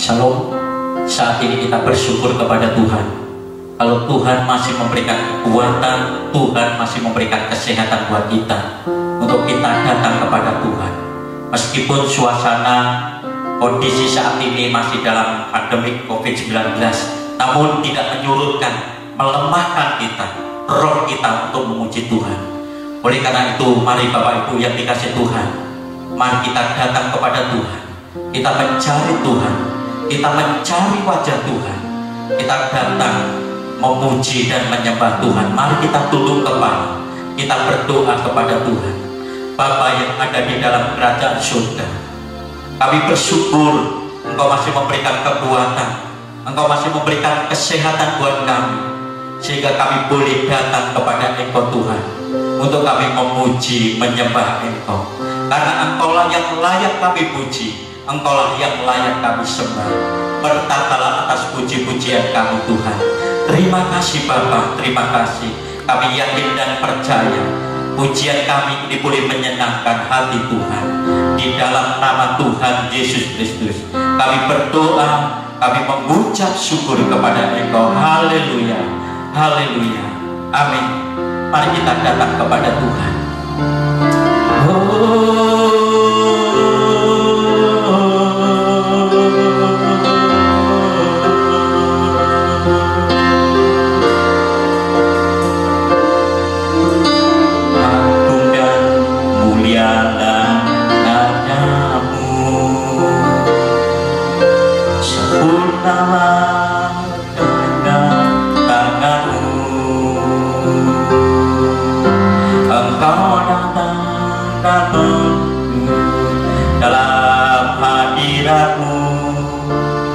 Shalom. Saat ini kita bersyukur kepada Tuhan. Kalau Tuhan masih memberikan kekuatan, Tuhan masih memberikan kesehatan buat kita, untuk kita datang kepada Tuhan. Meskipun suasana kondisi saat ini masih dalam pandemi COVID-19, namun tidak menyurutkan, melemahkan kita, roh kita untuk memuji Tuhan. Oleh karena itu, mari Bapak Ibu yang dikasih Tuhan, mari kita datang kepada Tuhan. Kita mencari Tuhan, kita mencari wajah Tuhan, kita datang memuji dan menyembah Tuhan. Mari kita tunduk kepala, kita berdoa kepada Tuhan. Bapa yang ada di dalam kerajaan surga, kami bersyukur Engkau masih memberikan kekuatan, Engkau masih memberikan kesehatan buat kami, sehingga kami boleh datang kepada Engkau Tuhan, untuk kami memuji, menyembah Engkau. Karena Engkaulah yang layak kami puji, Engkaulah yang layak kami sembah. Bertatalah atas puji-pujian kami Tuhan. Terima kasih Bapa, terima kasih. Kami yakin dan percaya pujian kami ini boleh menyenangkan hati Tuhan. Di dalam nama Tuhan Yesus Kristus kami berdoa, kami mengucap syukur kepada Engkau. Haleluya, haleluya, amin. Mari kita datang kepada Tuhan.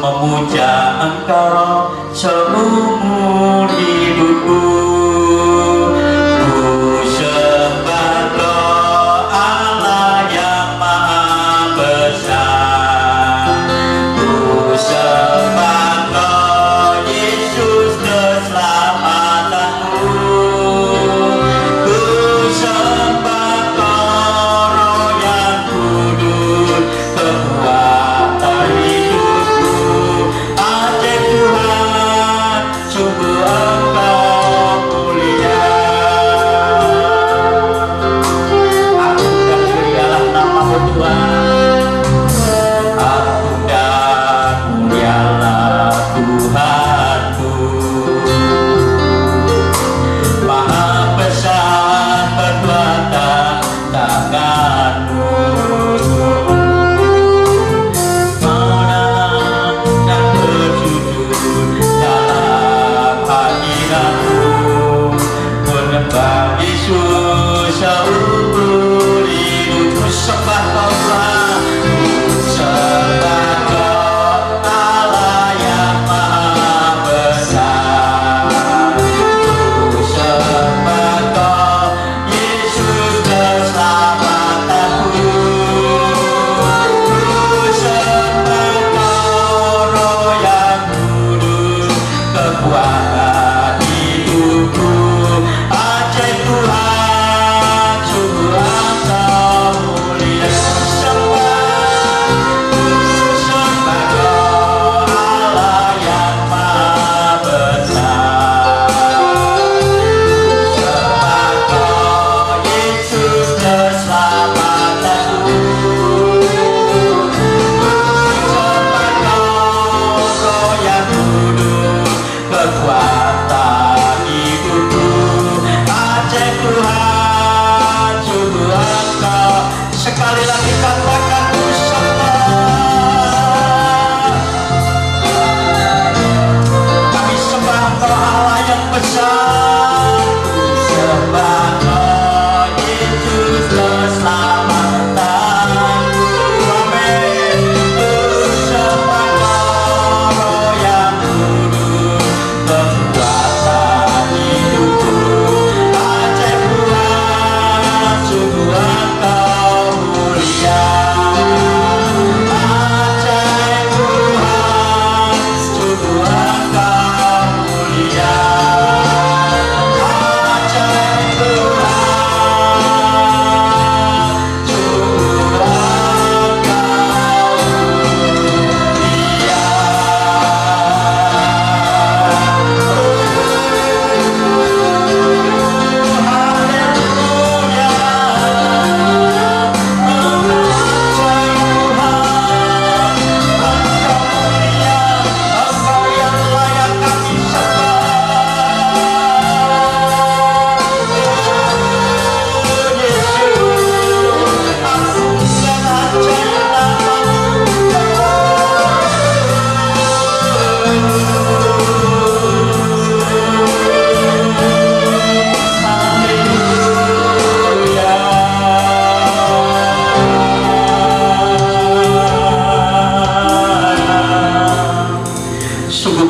Memuja Engkau seumur hidupku. Ku sembah Kau Allah yang maha besar. Ku sembah Kau Yesus keselamatanku. Ku sembah Kau Roh yang kudus, kekuatan hidupku. Tuhan, sungguh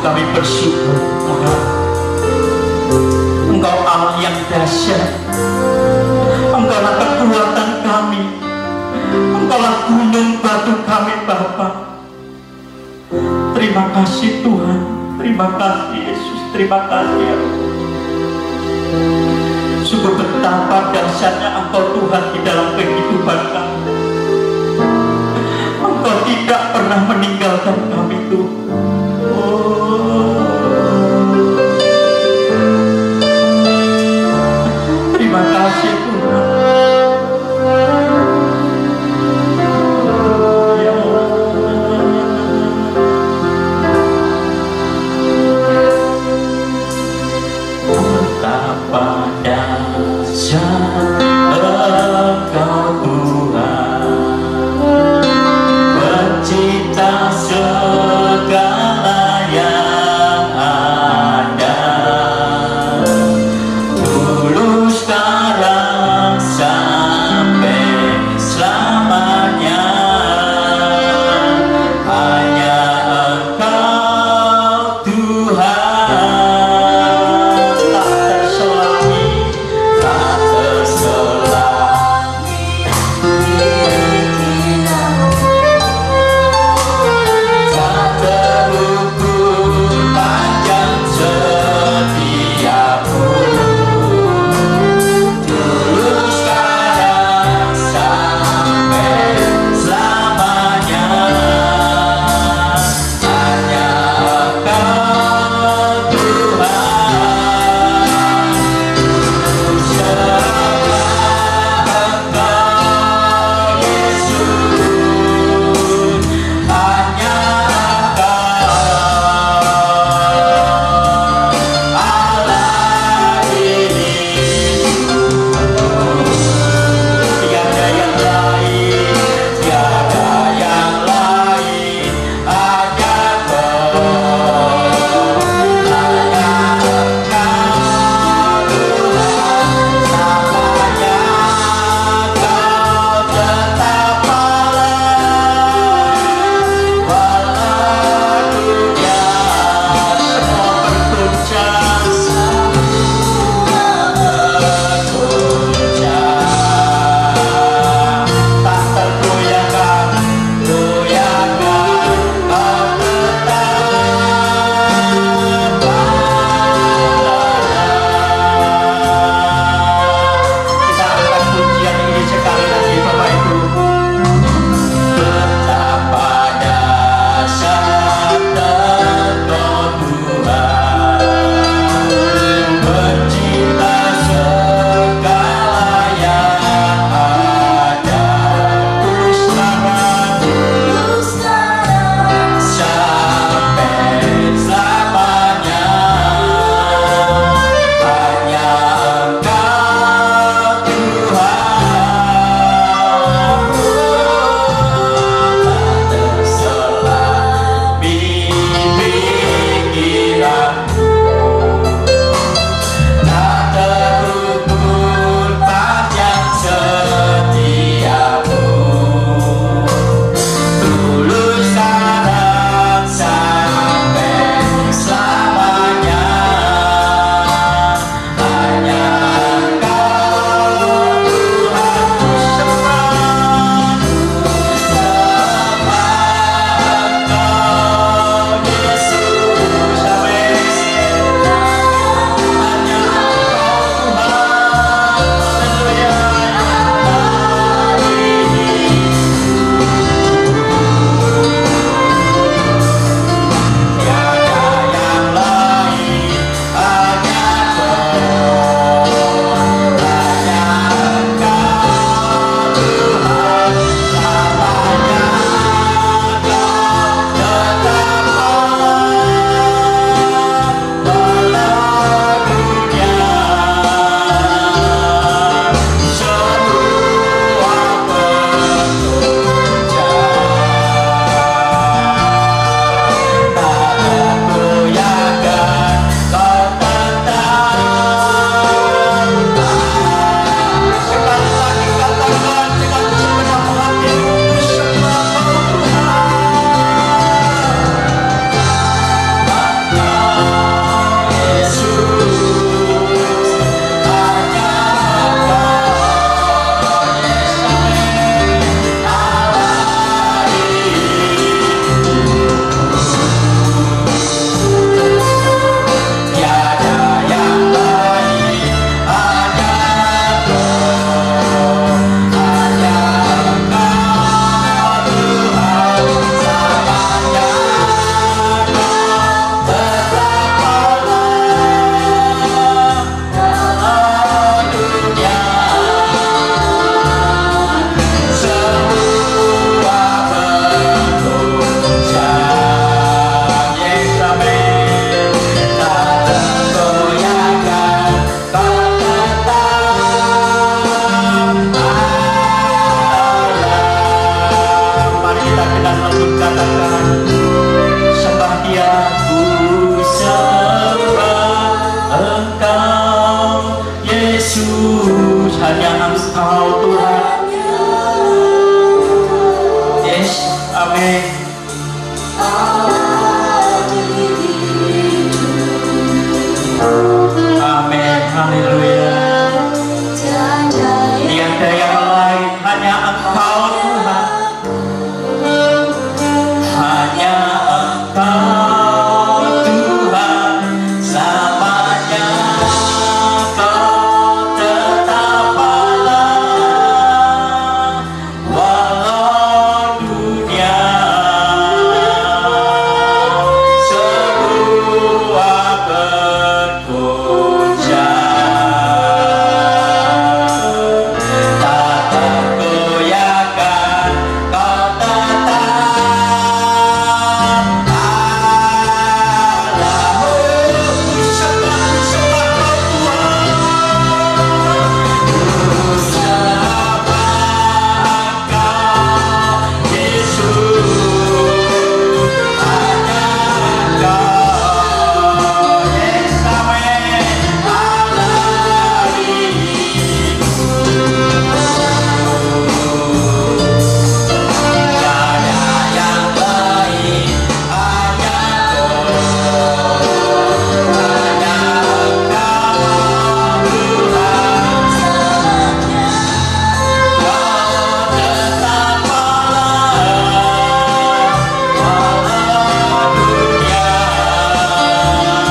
kami bersyukur Tuhan. Engkau Allah yang dahsyat, Engkaulah kekuatan kami, Engkaulah gunung batu kami Bapa. Terima kasih Tuhan, terima kasih Yesus, terima kasih ya Allah. Sungguh betapa dahsyatnya Engkau Tuhan di dalam kehidupan kami. Engkau tidak pernah meninggalkan kami Tuhan. Terima kasih Tuhan. Betapa dahsyat Engkau Tuhan, pencipta segala yang ada, dulu sekarang sampai selamanya. Hanya Engkau Tuhan, tak terselangi, tak terselangi, tak terus Haleluya. Tiada yang lain, hanya Engkau Tuhan. Hanya Engkau Tuhan, selamanya Kau tetap Allah. Walau dunia semua bergoncang, tak tergoyahkan Kau tetap Allah. Ku sembah Kau Tuhan. Ku sembah Engkau Yesus. Hanya Engkau, Yesus, Allah hidupku. Tiada yang lain, hanya Engkau Tuhan. Kau tetap Allah, walau dunia semua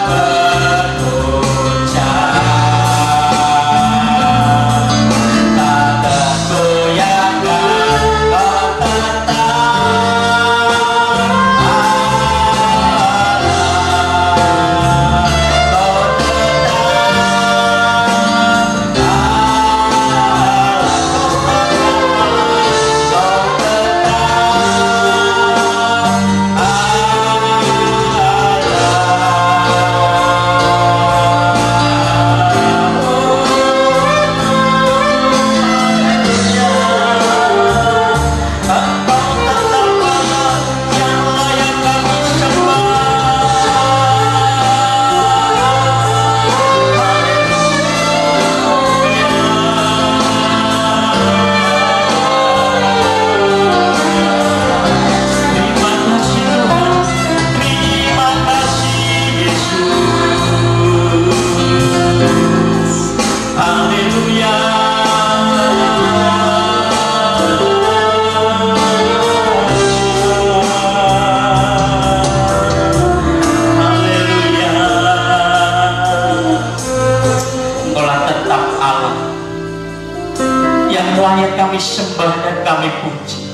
bergoncang, tak tergoyahkan Kau tetap Allah. Kau Engkaulah tetap Allah yang layak kami sembah dan kami puji.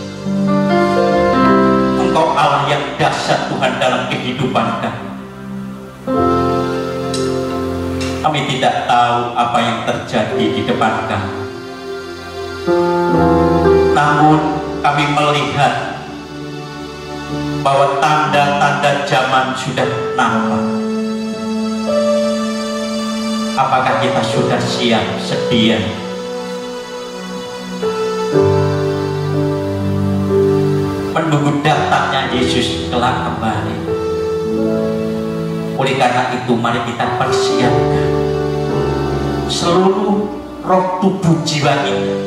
Engkau Allah yang dahsyat Tuhan dalam kehidupan kami. Kami tidak tahu apa yang terjadi di depan kami, namun kami melihat bahwa tanda-tanda zaman sudah nampak. Apakah kita sudah siap sedia menunggu datangnya Yesus kelak kembali? Oleh karena itu, mari kita persiapkan seluruh roh tubuh jiwa kita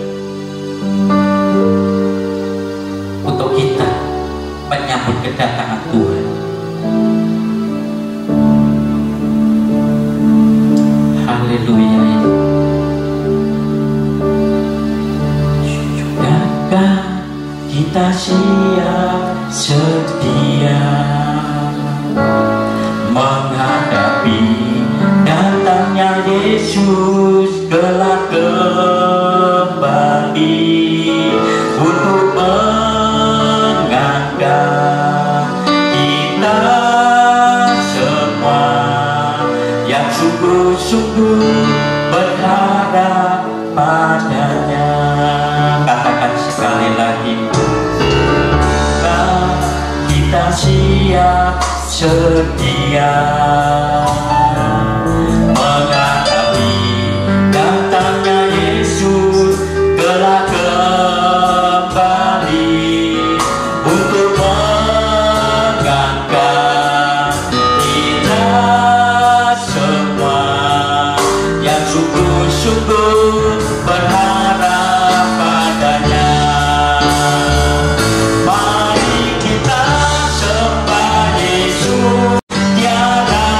untuk kita menyambut kedatangan Tuhan. Haleluya. Sudahkah kita siap sedia menghadapi datangnya Yesus kelak kembali untuk mengangkat kita semua yang sungguh-sungguh berharap padanya. Katakan sekali lagi, kita siap sedia menghadapi datangnya Yesus kelak kembali untuk mengangkat kita semua yang sungguh-sungguh berharap padanya. Mari kita sembah Yesus, tiada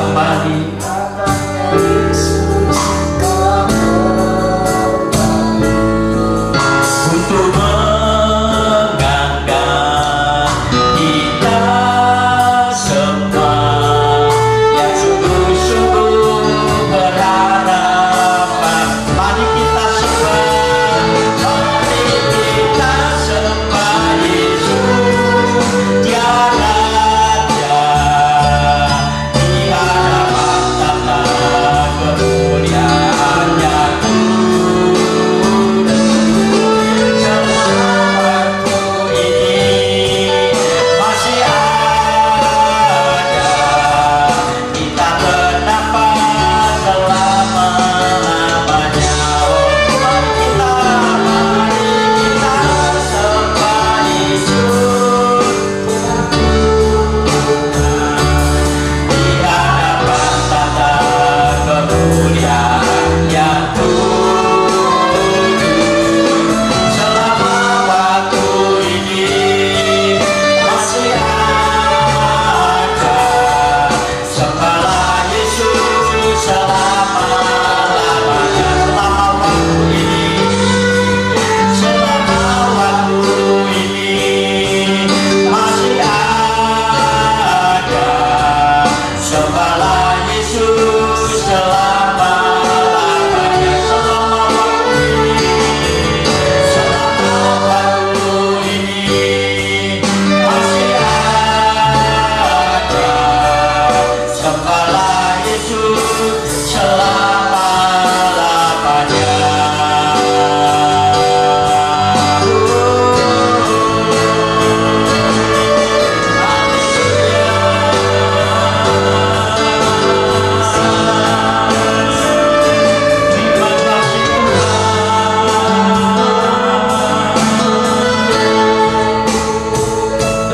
kembali. Untuk mengangkat kita semua yang sungguh-sungguh berharapan. Mari kita sembah, mari kita sembah Yesus. Dia Raja di hadapan tata kemuliaan-Nya.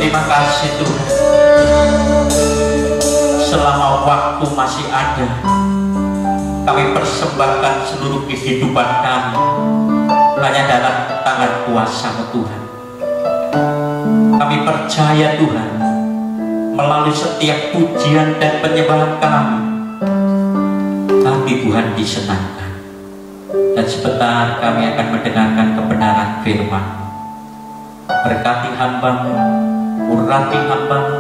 Terima kasih Tuhan, selama waktu masih ada, kami persembahkan seluruh kehidupan kami hanya dalam tangan kuasa-Mu Tuhan. Kami percaya Tuhan, melalui setiap pujian dan penyembahan kami Tuhan disenangkan. Dan sebentar kami akan mendengarkan kebenaran firman. Berkati hamba-Mu, urati hamba-Mu,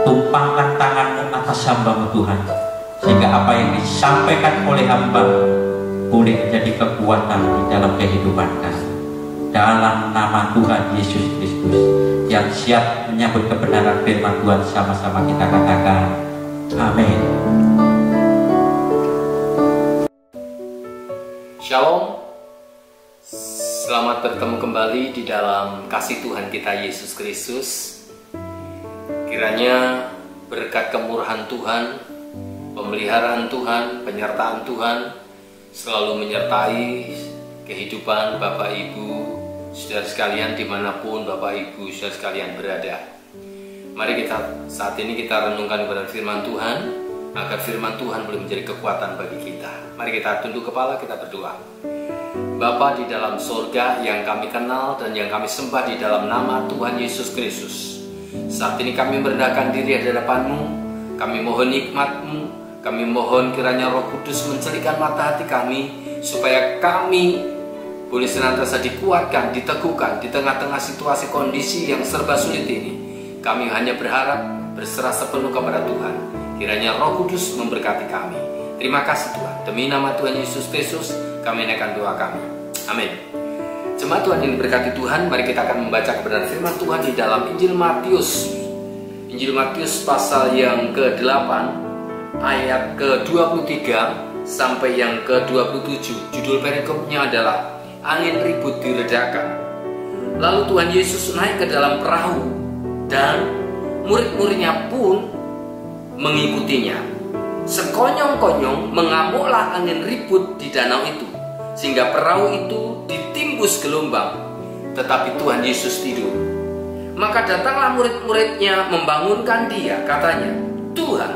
tumpahkan tangan-Mu atas hamba-Mu Tuhan, sehingga apa yang disampaikan oleh hamba-Mu boleh menjadi kekuatan di dalam kehidupan kami. Dalam nama Tuhan Yesus Kristus yang siap menyambut kebenaran firman Tuhan, sama-sama kita katakan amin. Shalom, selamat bertemu kembali di dalam kasih Tuhan kita Yesus Kristus. Kiranya berkat kemurahan Tuhan, pemeliharaan Tuhan, penyertaan Tuhan selalu menyertai kehidupan Bapak Ibu, saudara sekalian dimanapun Bapak Ibu, saudara sekalian berada. Mari saat ini kita renungkan kepada firman Tuhan, agar firman Tuhan boleh menjadi kekuatan bagi kita. Mari kita tunduk kepala, kita berdoa. Bapa di dalam surga yang kami kenal dan yang kami sembah di dalam nama Tuhan Yesus Kristus, saat ini kami merendahkan diri di hadapan-Mu. Kami mohon nikmat-Mu, kami mohon kiranya Roh Kudus mencerikan mata hati kami, supaya kami boleh senantiasa dikuatkan, diteguhkan di tengah-tengah situasi kondisi yang serba sulit ini. Kami hanya berharap berserah sepenuh kepada Tuhan. Kiranya Roh Kudus memberkati kami. Terima kasih Tuhan. Demi nama Tuhan Yesus Kristus kami naikkan doa kami. Amin. Jemaat Tuhan yang diberkati Tuhan, mari kita akan membaca kebenaran firman Tuhan di dalam Injil Matius. Injil Matius pasal yang ke-8 ayat ke-23 sampai yang ke-27. Judul perikopnya adalah angin ribut diredakan. Lalu Tuhan Yesus naik ke dalam perahu dan murid-muridnya pun mengikutinya. Sekonyong-konyong mengamuklah angin ribut di danau itu, sehingga perahu itu ditimbus gelombang. Tetapi Tuhan Yesus tidur. Maka datanglah murid-muridnya membangunkan dia, katanya, "Tuhan,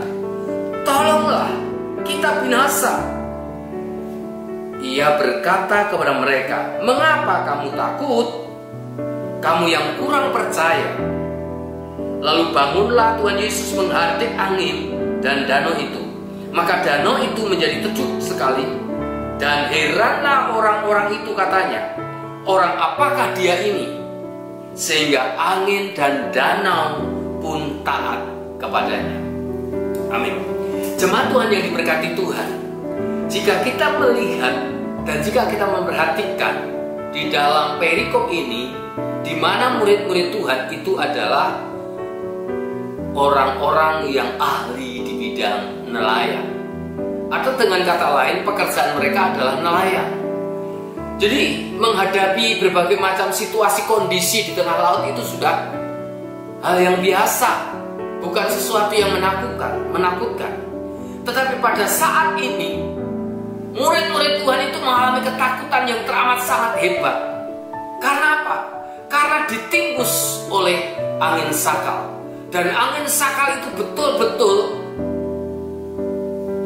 tolonglah, kita binasa." Ia berkata kepada mereka, "Mengapa kamu takut? Kamu yang kurang percaya." Lalu bangunlah Tuhan Yesus menghardik angin dan danau itu, Maka danau itu menjadi teduh sekali. Dan heranlah orang-orang itu, katanya, orang apakah dia ini? Sehingga angin dan danau pun taat kepadanya. Amin. Jemaat Tuhan yang diberkati Tuhan, jika kita melihat dan jika kita memperhatikan di dalam perikop ini, di mana murid-murid Tuhan itu adalah orang-orang yang ahli di bidang nelayan, atau dengan kata lain pekerjaan mereka adalah nelayan. Jadi menghadapi berbagai macam situasi kondisi di tengah laut itu sudah hal yang biasa, bukan sesuatu yang menakutkan. Tetapi pada saat ini murid-murid Tuhan itu mengalami ketakutan yang teramat sangat hebat. Karena apa? Karena ditimbus oleh angin sakal. Dan angin sakal itu betul-betul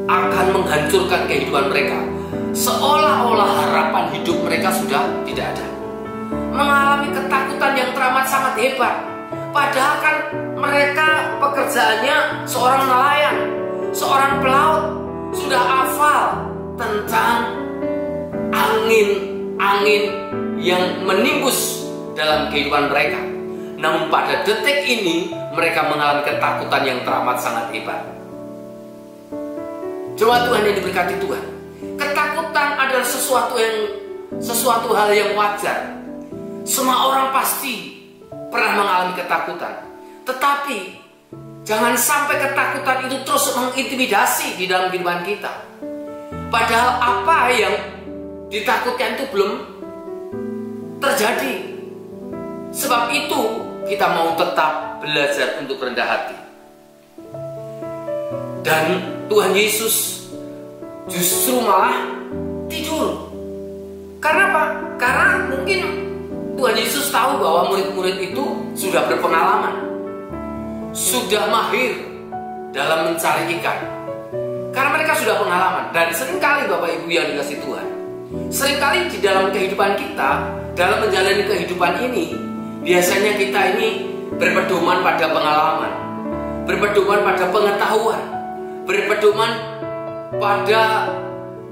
akan menghancurkan kehidupan mereka. Seolah-olah harapan hidup mereka sudah tidak ada. Mengalami ketakutan yang teramat sangat hebat. Padahal kan mereka pekerjaannya seorang nelayan, seorang pelaut, sudah hafal tentang angin yang menimbus dalam kehidupan mereka. Namun pada detik ini mereka mengalami ketakutan yang teramat sangat hebat. Jemaat Tuhan yang diberkati Tuhan, ketakutan adalah sesuatu hal yang wajar. Semua orang pasti pernah mengalami ketakutan. Tetapi jangan sampai ketakutan itu terus mengintimidasi di dalam kehidupan kita. Padahal apa yang ditakutkan itu belum terjadi. Sebab itu kita mau tetap belajar untuk rendah hati. Dan Tuhan Yesus justru malah tidur. Karena apa? Karena mungkin Tuhan Yesus tahu bahwa murid-murid itu sudah berpengalaman, sudah mahir dalam mencari ikan. Karena mereka sudah pengalaman. Dan seringkali Bapak Ibu yang dikasih Tuhan, seringkali di dalam kehidupan kita, dalam menjalani kehidupan ini, biasanya kita ini berpedoman pada pengalaman, berpedoman pada pengetahuan, berpedoman pada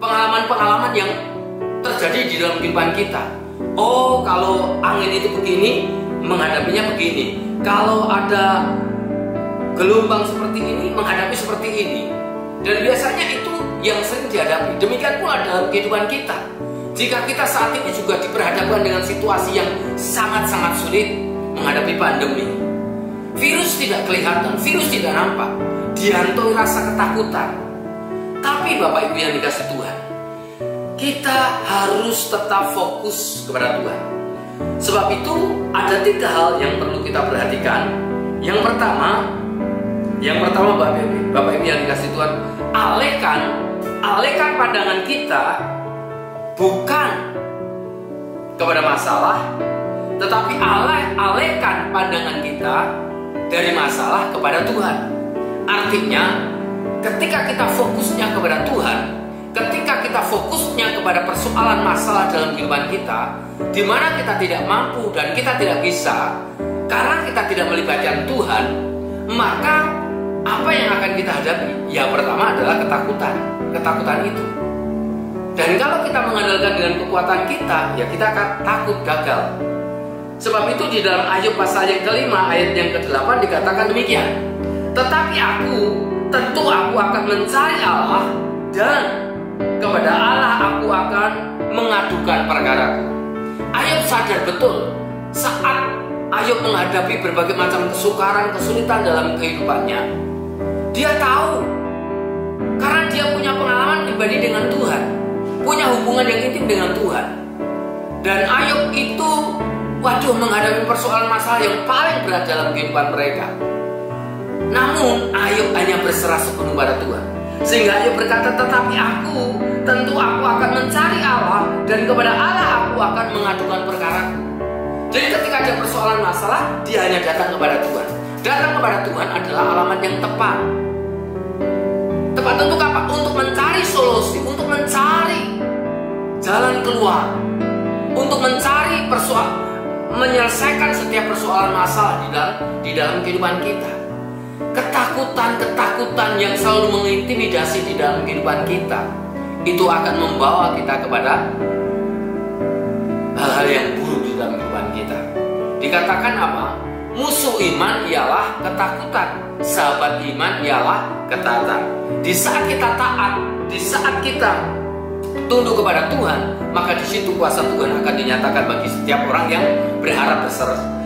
pengalaman-pengalaman yang terjadi di dalam kehidupan kita. Oh, kalau angin itu begini, menghadapinya begini. Kalau ada gelombang seperti ini, menghadapi seperti ini. Dan biasanya itu yang sering dihadapi. Demikian pula dalam kehidupan kita. Jika kita saat ini juga diperhadapkan dengan situasi yang sangat-sangat sulit menghadapi pandemi, virus tidak kelihatan, virus tidak nampak, dihantui rasa ketakutan. Tapi Bapak Ibu yang dikasih Tuhan, kita harus tetap fokus kepada Tuhan. Sebab itu ada 3 hal yang perlu kita perhatikan. Yang pertama Bapak Ibu yang dikasih Tuhan, alihkan pandangan kita bukan kepada masalah, tetapi alihkan pandangan kita dari masalah kepada Tuhan. Artinya, ketika kita fokusnya kepada Tuhan, ketika kita fokusnya kepada persoalan masalah dalam kehidupan kita, di mana kita tidak mampu dan kita tidak bisa, karena kita tidak melibatkan Tuhan, maka apa yang akan kita hadapi? Yang pertama adalah ketakutan itu. Dan kalau kita mengandalkan dengan kekuatan kita, ya kita akan takut gagal. Sebab itu di dalam Ayub pasal yang kelima ayat yang ke-8 dikatakan demikian. Tetapi tentu aku akan mencari Allah, dan kepada Allah aku akan mengadukan perkaraku. Ayub sadar betul saat Ayub menghadapi berbagai macam kesukaran, kesulitan dalam kehidupannya. Dia tahu, karena dia punya pengalaman pribadi dengan Tuhan, punya hubungan yang intim dengan Tuhan. Dan Ayub itu menghadapi persoalan masalah yang paling berat dalam kehidupan mereka. Namun Ayub hanya berserah sepenuh pada Tuhan. Sehingga Ayub berkata, tetapi tentu aku akan mencari Allah, dan kepada Allah aku akan mengadukan perkaraku. Jadi ketika ada persoalan masalah, dia hanya datang kepada Tuhan. Datang kepada Tuhan adalah alamat yang tepat. Tepat untuk apa? Untuk mencari solusi, untuk mencari jalan keluar, untuk mencari menyelesaikan setiap persoalan masalah di dalam kehidupan kita. Ketakutan yang selalu mengintimidasi di dalam kehidupan kita, itu akan membawa kita kepada hal-hal yang buruk di dalam kehidupan kita. Dikatakan apa? Musuh iman ialah ketakutan, sahabat iman ialah ketaatan. Di saat kita taat, di saat kita tunduk kepada Tuhan, maka di situ kuasa Tuhan akan dinyatakan bagi setiap orang yang berharap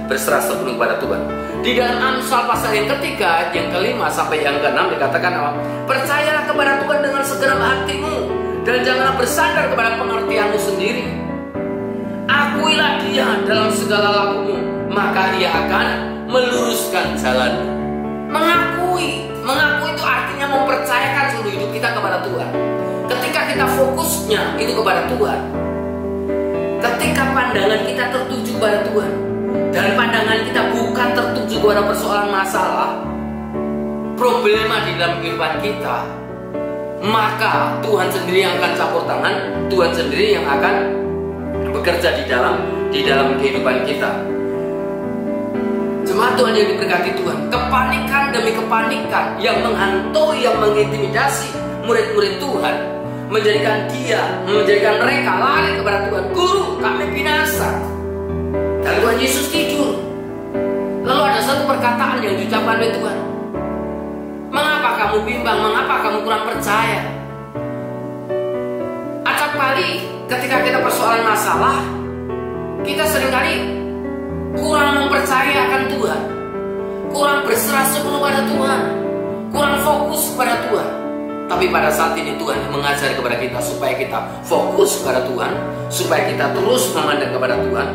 berserah sepenuh kepada Tuhan. Di dalam Amsal pasal yang ketiga, yang kelima sampai yang keenam dikatakan apa? Percayalah kepada Tuhan dengan segenap hatimu dan janganlah bersandar kepada pengertianmu sendiri. Akuilah Dia dalam segala lakumu, maka Ia akan meluruskan jalanmu. Mengakui itu artinya mempercayakan seluruh hidup kita kepada Tuhan. Ketika kita fokusnya itu kepada Tuhan, ketika pandangan kita tertuju kepada Tuhan, dan pandangan kita bukan tertuju kepada persoalan masalah, problema di dalam kehidupan kita, maka Tuhan sendiri yang akan campur tangan, Tuhan sendiri yang akan bekerja di dalam kehidupan kita. Jemaat Tuhan yang diberkati Tuhan, kepanikan demi kepanikan yang menghantui, yang mengintimidasi murid-murid Tuhan, menjadikan mereka lari kepada Tuhan. Guru, kami binasa. Dan Tuhan Yesus tidur. Lalu ada satu perkataan yang diucapkan oleh Tuhan. Mengapa kamu bimbang? Mengapa kamu kurang percaya? Acap kali ketika kita persoalan masalah, kita seringkali kurang mempercayakan Tuhan, kurang berserah sepenuh pada Tuhan, kurang fokus pada Tuhan. Tapi pada saat ini Tuhan mengajar kepada kita supaya kita fokus kepada Tuhan, supaya kita terus memandang kepada Tuhan.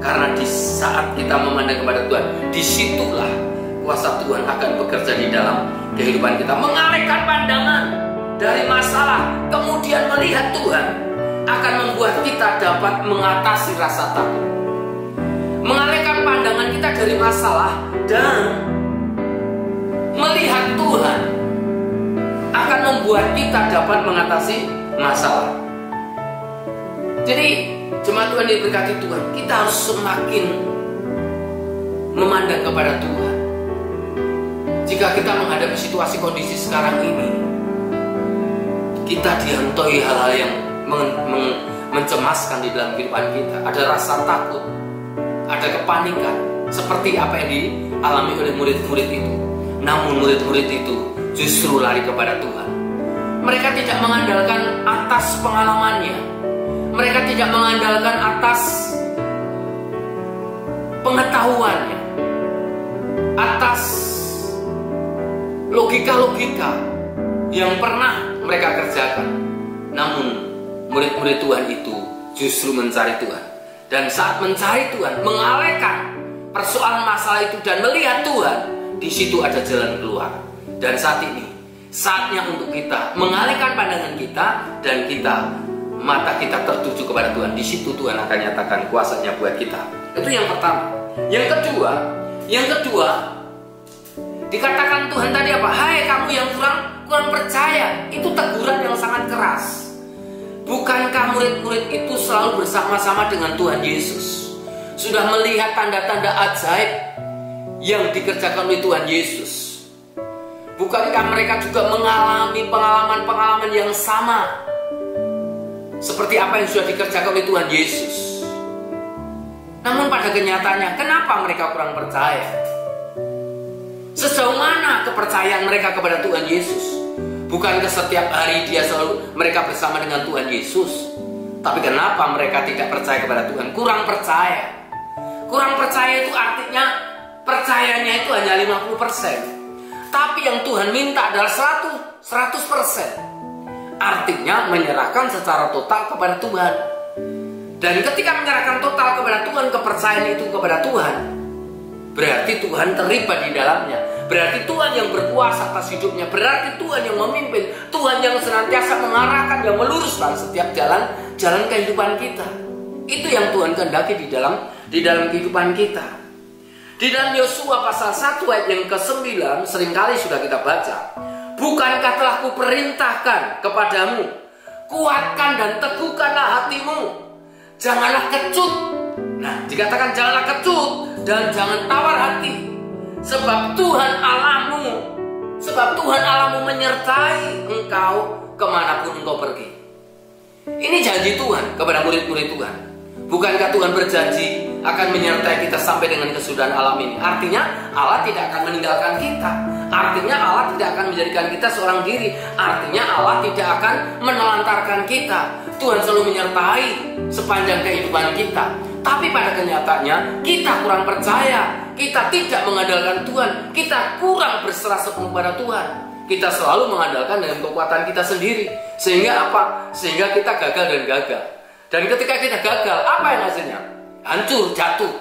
Karena di saat kita memandang kepada Tuhan, disitulah kuasa Tuhan akan bekerja di dalam kehidupan kita. Mengalihkan pandangan dari masalah, kemudian melihat Tuhan, akan membuat kita dapat mengatasi rasa takut. Mengalihkan pandangan kita dari masalah dan melihat Tuhan akan membuat kita dapat mengatasi masalah. Jadi jemaat Tuhan diberkati Tuhan, kita harus semakin memandang kepada Tuhan. Jika kita menghadapi situasi kondisi sekarang ini, kita dihantui hal-hal yang mencemaskan di dalam kehidupan kita. Ada rasa takut, ada kepanikan, seperti apa yang dialami oleh murid-murid itu. Namun murid-murid itu justru lari kepada Tuhan. Mereka tidak mengandalkan atas pengalamannya, mereka tidak mengandalkan atas pengetahuannya, atas logika-logika yang pernah mereka kerjakan. Namun murid-murid Tuhan itu justru mencari Tuhan. Dan saat mencari Tuhan, mengalihkan persoalan masalah itu dan melihat Tuhan, di situ ada jalan keluar. Dan saat ini saatnya untuk kita mengalihkan pandangan kita dan mata kita tertuju kepada Tuhan. Di situ Tuhan akan nyatakan kuasanya buat kita. Itu yang pertama. Yang kedua, dikatakan Tuhan tadi apa? Hai kamu yang kurang percaya. Itu teguran yang sangat keras. Bukankah murid-murid itu selalu bersama-sama dengan Tuhan Yesus? Sudah melihat tanda-tanda ajaib yang dikerjakan oleh Tuhan Yesus. Bukankah mereka juga mengalami pengalaman-pengalaman yang sama seperti apa yang sudah dikerjakan oleh Tuhan Yesus? Namun pada kenyataannya, kenapa mereka kurang percaya? Sejauh mana kepercayaan mereka kepada Tuhan Yesus? Bukankah setiap hari mereka bersama dengan Tuhan Yesus? Tapi kenapa mereka tidak percaya kepada Tuhan? Kurang percaya. Kurang percaya itu artinya percayanya itu hanya 50%. Tapi yang Tuhan minta adalah 100%. Artinya menyerahkan secara total kepada Tuhan. Dan ketika menyerahkan total kepada Tuhan, kepercayaan itu kepada Tuhan, berarti Tuhan terlibat di dalamnya. Berarti Tuhan yang berkuasa atas hidupnya. Berarti Tuhan yang memimpin. Tuhan yang senantiasa mengarahkan, yang meluruskan setiap jalan kehidupan kita. Itu yang Tuhan kehendaki di dalam kehidupan kita. Di dalam Yosua pasal 1 ayat yang ke-9 seringkali sudah kita baca. Bukankah telah kuperintahkan kepadamu, kuatkan dan teguhkanlah hatimu, janganlah kecut. Nah, dikatakan janganlah kecut dan jangan tawar hati. Sebab Tuhan Allahmu, menyertai engkau kemanapun engkau pergi. Ini janji Tuhan kepada murid-murid Tuhan. Bukankah Tuhan berjanji akan menyertai kita sampai dengan kesudahan alam ini? Artinya Allah tidak akan meninggalkan kita. Artinya Allah tidak akan menjadikan kita seorang diri. Artinya Allah tidak akan menelantarkan kita. Tuhan selalu menyertai sepanjang kehidupan kita. Tapi pada kenyataannya kita kurang percaya. Kita tidak mengandalkan Tuhan. Kita kurang berserah sepenuh pada Tuhan. Kita selalu mengandalkan dengan kekuatan kita sendiri. Sehingga apa? Sehingga kita gagal dan gagal. Dan ketika kita gagal, apa yang hasilnya? Hancur, jatuh.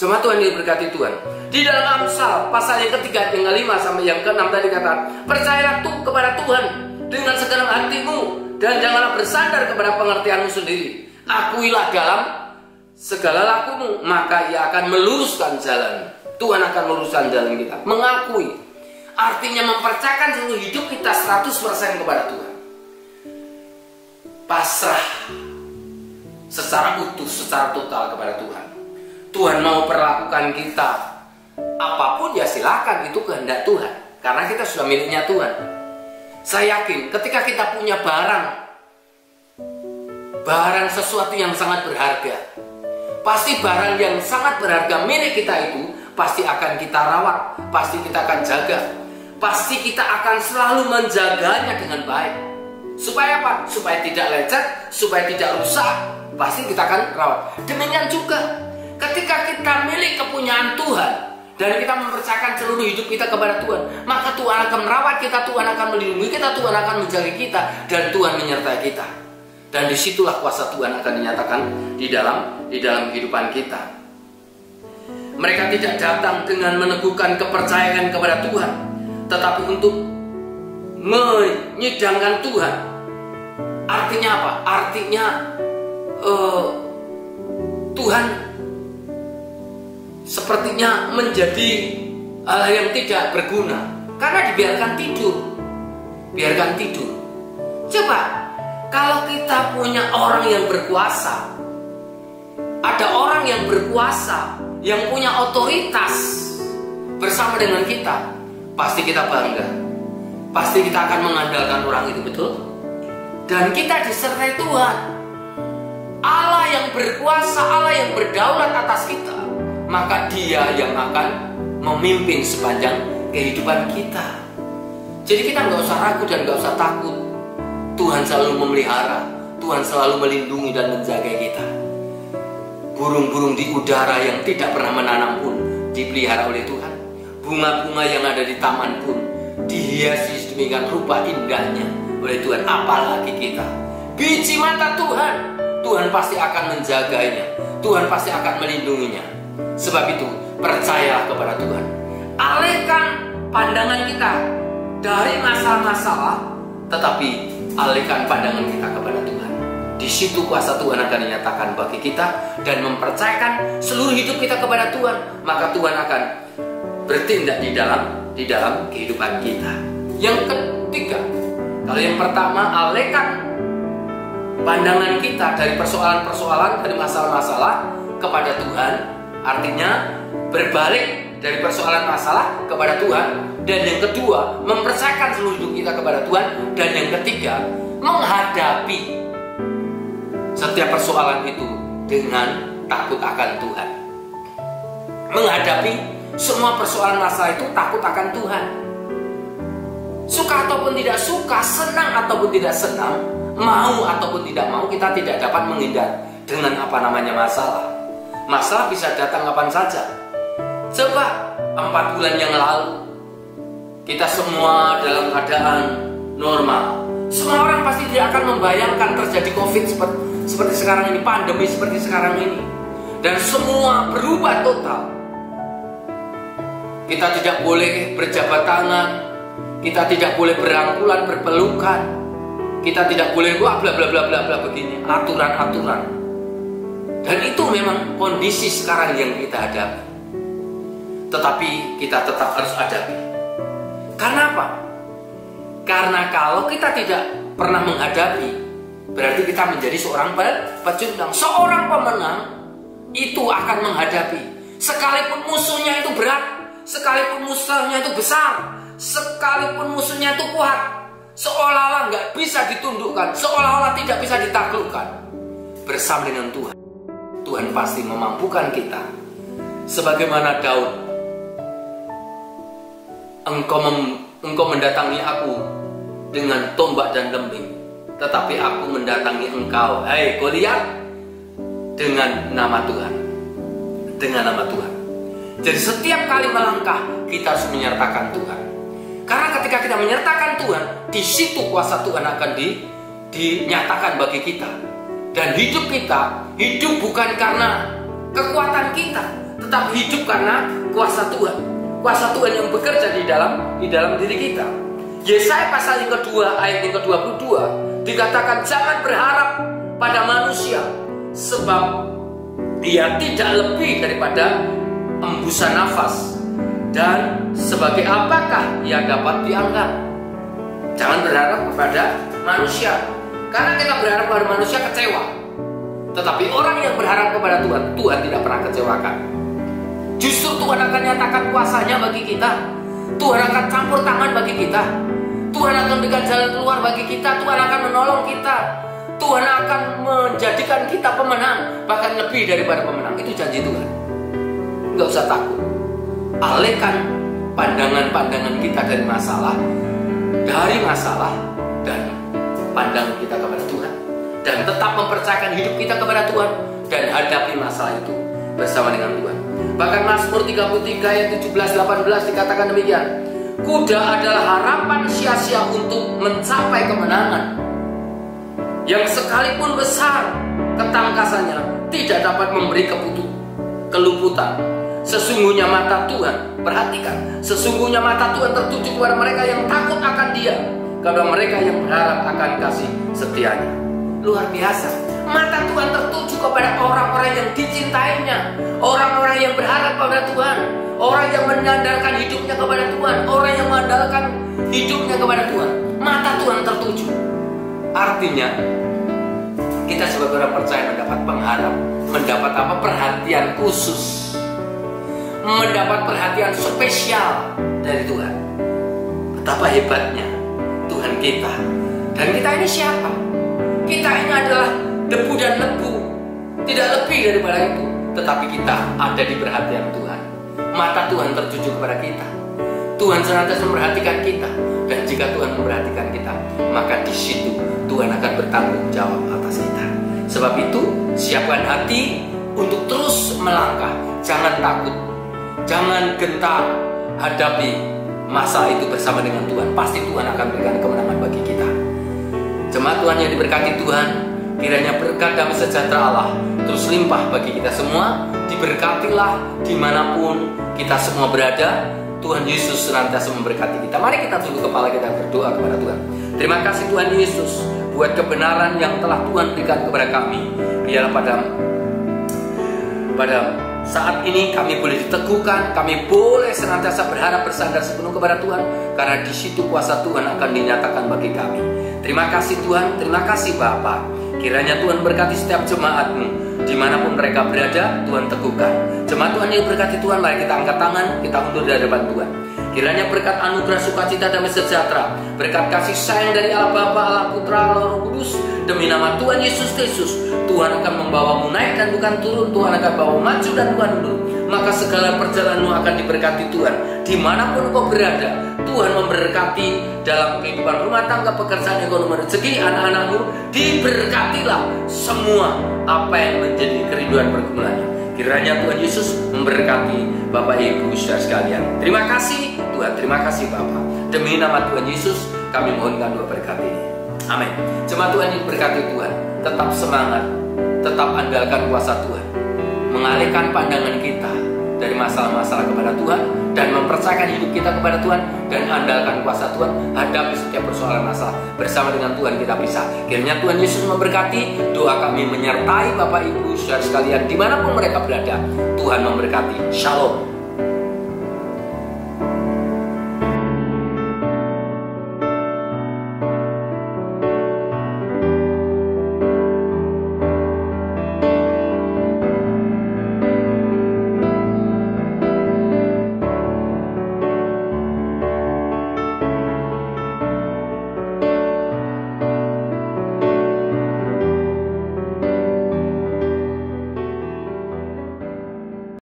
Jemaat Tuhan yang diberkati Tuhan. Di dalam Amsal pasal yang ketiga, yang kelima sampai yang keenam tadi kata, percayalah kepada Tuhan dengan segenap hatimu dan janganlah bersandar kepada pengertianmu sendiri. Akuilah dalam segala lakumu, maka Ia akan meluruskan jalan. Tuhan akan meluruskan jalan kita. Mengakui artinya mempercayakan seluruh hidup kita 100% kepada Tuhan. Pasrah secara utuh, secara total kepada Tuhan. Tuhan mau perlakukan kita apapun ya silakan, itu kehendak Tuhan. Karena kita sudah miliknya Tuhan. Saya yakin ketika kita punya barang sesuatu yang sangat berharga, pasti barang yang sangat berharga milik kita itu pasti akan kita rawat, pasti kita akan jaga, pasti kita akan selalu menjaganya dengan baik. Supaya apa? Supaya tidak lecet, supaya tidak rusak, pasti kita akan rawat. Demikian juga ketika kita milik kepunyaan Tuhan dan kita mempercayakan seluruh hidup kita kepada Tuhan, maka Tuhan akan merawat kita, Tuhan akan melindungi kita, Tuhan akan menjaga kita, dan Tuhan menyertai kita. Dan disitulah kuasa Tuhan akan dinyatakan di dalam kehidupan kita. Mereka tidak datang dengan meneguhkan kepercayaan kepada Tuhan, tetapi untuk menyidangkan Tuhan. Artinya apa? Artinya Tuhan sepertinya menjadi hal yang tidak berguna karena dibiarkan tidur. Coba kalau kita punya orang yang berkuasa, ada orang yang berkuasa yang punya otoritas bersama dengan kita, pasti kita bangga, pasti kita akan mengandalkan orang itu, betul? Dan kita disertai Tuhan, Allah yang berkuasa, Allah yang berdaulat atas kita, maka Dia yang akan memimpin sepanjang kehidupan kita. Jadi kita nggak usah ragu dan nggak usah takut. Tuhan selalu memelihara, Tuhan selalu melindungi dan menjaga kita. Burung-burung di udara yang tidak pernah menanam pun dipelihara oleh Tuhan. Bunga-bunga yang ada di taman pun dihiasi sedemikian rupa indahnya oleh Tuhan. Apalagi kita, biji mata Tuhan, Tuhan pasti akan menjaganya, Tuhan pasti akan melindunginya. Sebab itu percayalah kepada Tuhan. Alihkan pandangan kita dari masalah-masalah, tetapi alihkan pandangan kita kepada Tuhan. Di situ kuasa Tuhan akan dinyatakan bagi kita dan mempercayakan seluruh hidup kita kepada Tuhan, maka Tuhan akan bertindak di dalam kehidupan kita. Yang ketiga, kalau yang pertama, alihkan pandangan kita dari persoalan-persoalan, dari masalah-masalah kepada Tuhan. Artinya berbalik dari persoalan masalah kepada Tuhan. Dan yang kedua, mempercayakan seluruh hidup kita kepada Tuhan. Dan yang ketiga, menghadapi setiap persoalan itu dengan takut akan Tuhan. Menghadapi semua persoalan masalah itu takut akan Tuhan. Suka ataupun tidak suka, senang ataupun tidak senang, mau ataupun tidak mau, kita tidak dapat menghindar dengan masalah. Masalah bisa datang kapan saja. Coba 4 bulan yang lalu, kita semua dalam keadaan normal. Semua orang pasti tidak akan membayangkan terjadi COVID seperti sekarang ini, pandemi seperti sekarang ini. Dan semua berubah total. Kita tidak boleh berjabat tangan, kita tidak boleh berangkulan, berpelukan, kita tidak boleh bla bla bla bla bla begini, aturan-aturan. Dan itu memang kondisi sekarang yang kita hadapi. Tetapi kita tetap harus hadapi. Karena apa? Karena kalau kita tidak pernah menghadapi, berarti kita menjadi seorang pecundang. Seorang pemenang itu akan menghadapi. Sekalipun musuhnya itu berat, sekalipun musuhnya itu besar, sekalipun musuhnya itu kuat, seolah-olah nggak bisa ditundukkan, seolah-olah tidak bisa ditaklukkan. Bersama dengan Tuhan, Tuhan pasti memampukan kita. Sebagaimana Daud, engkau mendatangi aku dengan tombak dan lembing, tetapi aku mendatangi engkau, hai Goliat, dengan nama Tuhan. Dengan nama Tuhan. Jadi setiap kali melangkah, kita harus menyertakan Tuhan. Karena ketika kita menyertakan Tuhan, di situ kuasa Tuhan akan dinyatakan bagi kita. Dan hidup kita, hidup bukan karena kekuatan kita, tetapi hidup karena kuasa Tuhan. Kuasa Tuhan yang bekerja di dalam diri kita. Yesaya pasal yang kedua, ayat yang ke-22, dikatakan jangan berharap pada manusia, sebab dia tidak lebih daripada embusan nafas, dan sebagai apakah ia dapat dianggap. Jangan berharap kepada manusia, karena kita berharap kepada manusia kecewa. Tetapi orang yang berharap kepada Tuhan, Tuhan tidak pernah kecewakan. Justru Tuhan akan nyatakan kuasanya bagi kita. Tuhan akan campur tangan bagi kita. Tuhan akan berikan jalan keluar bagi kita. Tuhan akan menolong kita. Tuhan akan menjadikan kita pemenang, bahkan lebih daripada pemenang. Itu janji Tuhan. Nggak usah takut. Alihkan pandangan-pandangan kita dari masalah, dan pandangan kita kepada Tuhan, dan tetap mempercayakan hidup kita kepada Tuhan, dan hadapi masalah itu bersama dengan Tuhan. Bahkan Mazmur 33 ayat 17-18 dikatakan demikian, kuda adalah harapan sia-sia untuk mencapai kemenangan, yang sekalipun besar ketangkasannya tidak dapat memberi keluputan. Sesungguhnya mata Tuhan, perhatikan, sesungguhnya mata Tuhan tertuju kepada mereka yang takut akan Dia, kepada mereka yang berharap akan kasih setianya. Luar biasa. Mata Tuhan tertuju kepada orang-orang yang dicintainya, orang-orang yang berharap kepada Tuhan, orang yang menyandarkan hidupnya kepada Tuhan, orang yang mengandalkan hidupnya kepada Tuhan. Mata Tuhan tertuju. Artinya kita sebagai orang percaya mendapat pengharap, mendapat apa? Perhatian khusus, mendapat perhatian spesial dari Tuhan. Betapa hebatnya Tuhan kita. Dan kita ini siapa? Kita ini adalah debu dan lebu, tidak lebih daripada itu. Tetapi kita ada di perhatian Tuhan. Mata Tuhan tertuju kepada kita. Tuhan senantiasa memperhatikan kita. Dan jika Tuhan memperhatikan kita, maka di situ Tuhan akan bertanggung jawab atas kita. Sebab itu, siapkan hati untuk terus melangkah. Jangan takut, jangan gentar. Hadapi masa itu bersama dengan Tuhan. Pasti Tuhan akan berikan kemenangan bagi kita. Jemaat Tuhan yang diberkati Tuhan, kiranya berkat damai sejahtera Allah terus limpah bagi kita semua. Diberkatilah dimanapun kita semua berada. Tuhan Yesus senantiasa memberkati kita. Mari kita tunduk kepala kita berdoa kepada Tuhan. Terima kasih Tuhan Yesus buat kebenaran yang telah Tuhan berikan kepada kami. Biarlah pada saat ini kami boleh diteguhkan, kami boleh senantiasa berharap bersandar sepenuh kepada Tuhan, karena di situ kuasa Tuhan akan dinyatakan bagi kami. Terima kasih Tuhan, terima kasih Bapa. Kiranya Tuhan berkati setiap jemaat-Mu, dimanapun mereka berada, Tuhan teguhkan. Jemaat Tuhan yang berkati Tuhan, mari kita angkat tangan, kita undur di hadapan Tuhan. Kiranya berkat anugerah sukacita damai sejahtera, berkat kasih sayang dari Allah Bapa, Allah Putra, Allah Roh Kudus, demi nama Tuhan Yesus Kristus, Tuhan akan membawamu naik dan bukan turun. Tuhan akan bawa maju dan bukan mundur. Maka segala perjalananmu akan diberkati Tuhan. Dimanapun kau berada, Tuhan memberkati dalam kehidupan rumah tangga, pekerjaan, ekonomi, rezeki anak-anakmu. Diberkatilah semua apa yang menjadi kerinduan pergumulannya. Kiranya Tuhan Yesus memberkati Bapak Ibu saudara sekalian. Terima kasih Tuhan, terima kasih Bapak. Demi nama Tuhan Yesus kami mohonkan doa berkat ini. Amin. Jemaat Tuhan yang berkati Tuhan, tetap semangat, tetap andalkan kuasa Tuhan, mengalihkan pandangan kita dari masalah-masalah kepada Tuhan, dan mempercayakan hidup kita kepada Tuhan, dan andalkan kuasa Tuhan. Hadapi setiap persoalan masalah bersama dengan Tuhan kita bisa. Kiranya Tuhan Yesus memberkati. Doa kami menyertai Bapak Ibu saudara sekalian dimanapun mereka berada. Tuhan memberkati. Shalom.